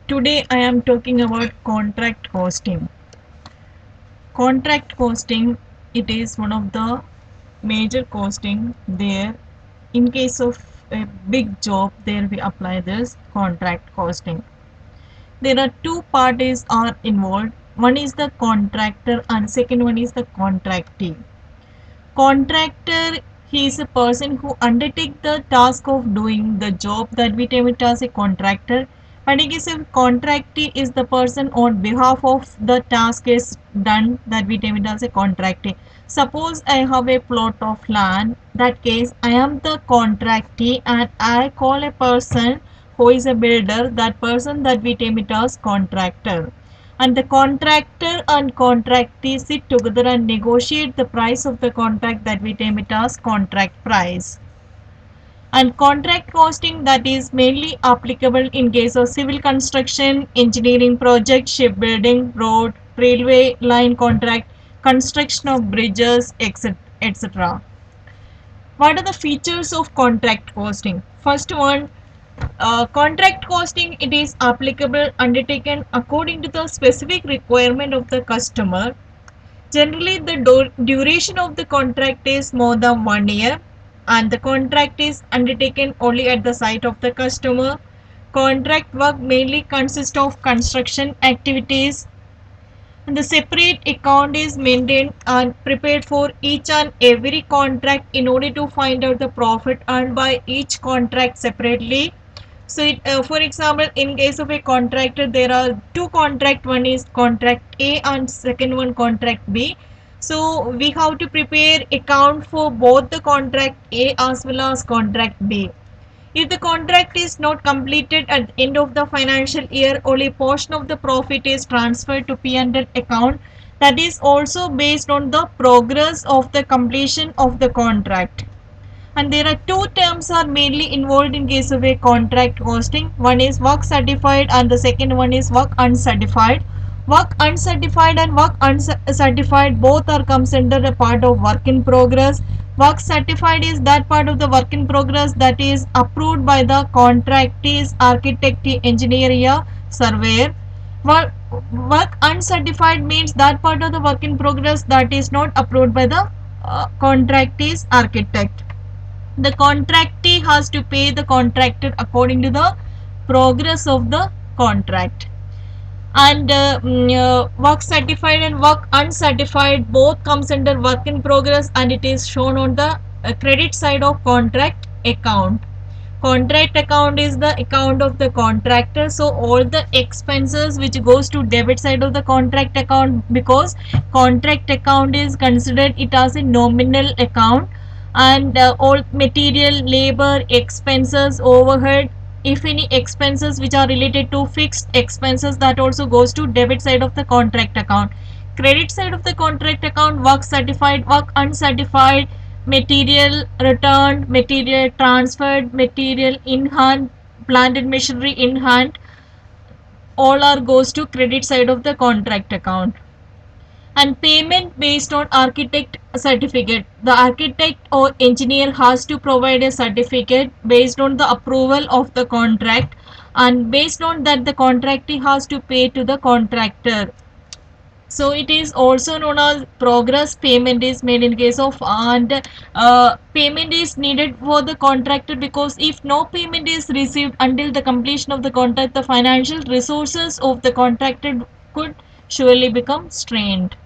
Today I am talking about contract costing. Contract costing, it is one of the major costing there. In case of a big job, there we apply this contract costing. There are two parties are involved. One is the contractor and second one is the contractee. Contractor, he is a person who undertake the task of doing the job that we term it as a contractor. But in case of contractee is the person on behalf of the task is done that we term it as a contractee. Suppose I have a plot of land. That case I am the contractee and I call a person who is a builder. That person that we term it as contractor, and the contractor and contractee sit together and negotiate the price of the contract that we term it as contract price. And contract costing, that is mainly applicable in case of civil construction, engineering project, shipbuilding, road, railway line contract, construction of bridges, etc. What are the features of contract costing? First one, contract costing, it is applicable undertaken according to the specific requirement of the customer. Generally, the duration of the contract is more than 1 year and the contract is undertaken only at the site of the customer. Contract work mainly consists of construction activities, and the separate account is maintained and prepared for each and every contract in order to find out the profit earned by each contract separately. So, for example, in case of a contractor, there are two contract. One is contract A and second one contract B. So, we have to prepare account for both the contract A as well as contract B. If the contract is not completed at the end of the financial year, only a portion of the profit is transferred to P&L account. That is also based on the progress of the completion of the contract. And there are two terms are mainly involved in case of a contract costing. One is work certified and the second one is work uncertified. Work uncertified and work uncertified both are comes under a part of work in progress. Work certified is that part of the work in progress that is approved by the contractees, architect, engineer, surveyor. Work, work uncertified means that part of the work in progress that is not approved by the contractees, architect. The contractee has to pay the contractor according to the progress of the contract. And work certified and work uncertified both comes under work in progress and it is shown on the credit side of contract account. Contract account is the account of the contractor, so all the expenses which goes to debit side of the contract account, because contract account is considered it as a nominal account, and all material, labor, expenses, overhead, if any expenses which are related to fixed expenses, that also goes to debit side of the contract account. Credit side of the contract account, work certified, work uncertified, material returned, material transferred, material in hand, plant and machinery in hand, all are goes to credit side of the contract account. And payment based on architect certificate, the architect or engineer has to provide a certificate based on the approval of the contract, and based on that the contractor has to pay to the contractor. So it is also known as progress payment is made in case of, and payment is needed for the contractor, because if no payment is received until the completion of the contract, the financial resources of the contractor could surely become strained.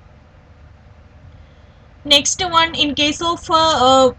Next one, in case of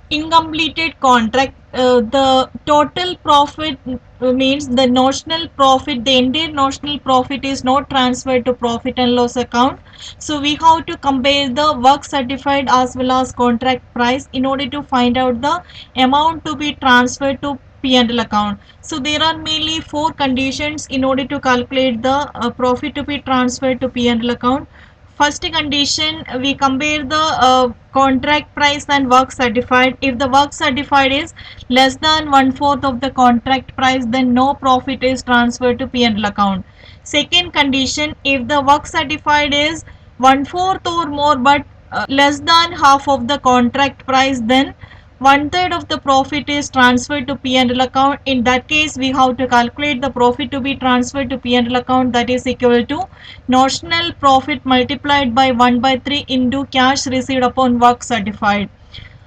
incompleted contract, the total profit means the notional profit, the entire notional profit is not transferred to profit and loss account. So we have to compare the work certified as well as contract price in order to find out the amount to be transferred to P&L account. So there are mainly four conditions in order to calculate the profit to be transferred to P&L account. First condition, we compare the contract price and work certified. If the work certified is less than one-fourth of the contract price, then no profit is transferred to P&L account. Second condition, if the work certified is one-fourth or more but less than half of the contract price, then one third of the profit is transferred to P&L account. In that case, we have to calculate the profit to be transferred to P&L account, that is equal to notional profit multiplied by 1 by 3 into cash received upon work certified.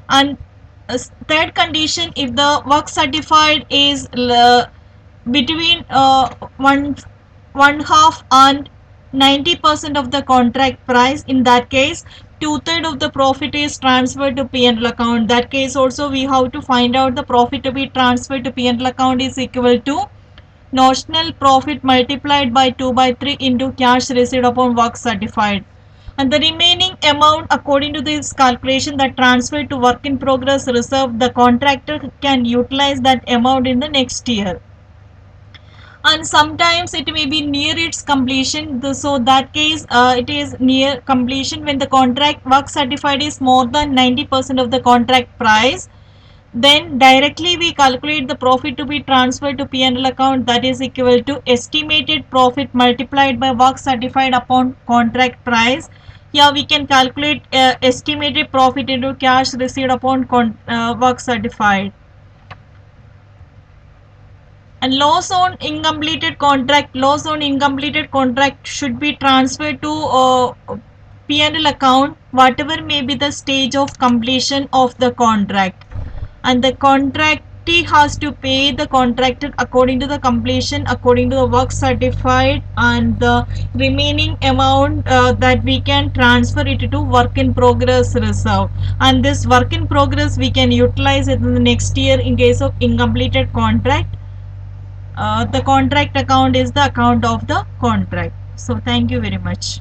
And third condition, if the work certified is between one half and 90% of the contract price, in that case two-thirds of the profit is transferred to P&L account. That case also we have to find out the profit to be transferred to P&L account is equal to notional profit multiplied by 2 by 3 into cash received upon work certified. And the remaining amount according to this calculation that transferred to work in progress reserve, the contractor can utilize that amount in the next year. And sometimes it may be near its completion, so that case it is near completion when the contract work certified is more than 90% of the contract price. Then directly we calculate the profit to be transferred to P&L account, that is equal to estimated profit multiplied by work certified upon contract price. Here we can calculate estimated profit into cash received upon work certified. And loss on incompleted contract should be transferred to P&L account whatever may be the stage of completion of the contract, and the contractee has to pay the contractor according to the completion, according to the work certified, and the remaining amount that we can transfer it to work in progress reserve. And this work in progress we can utilize it in the next year in case of incompleted contract. The contract account is the account of the contract. So thank you very much.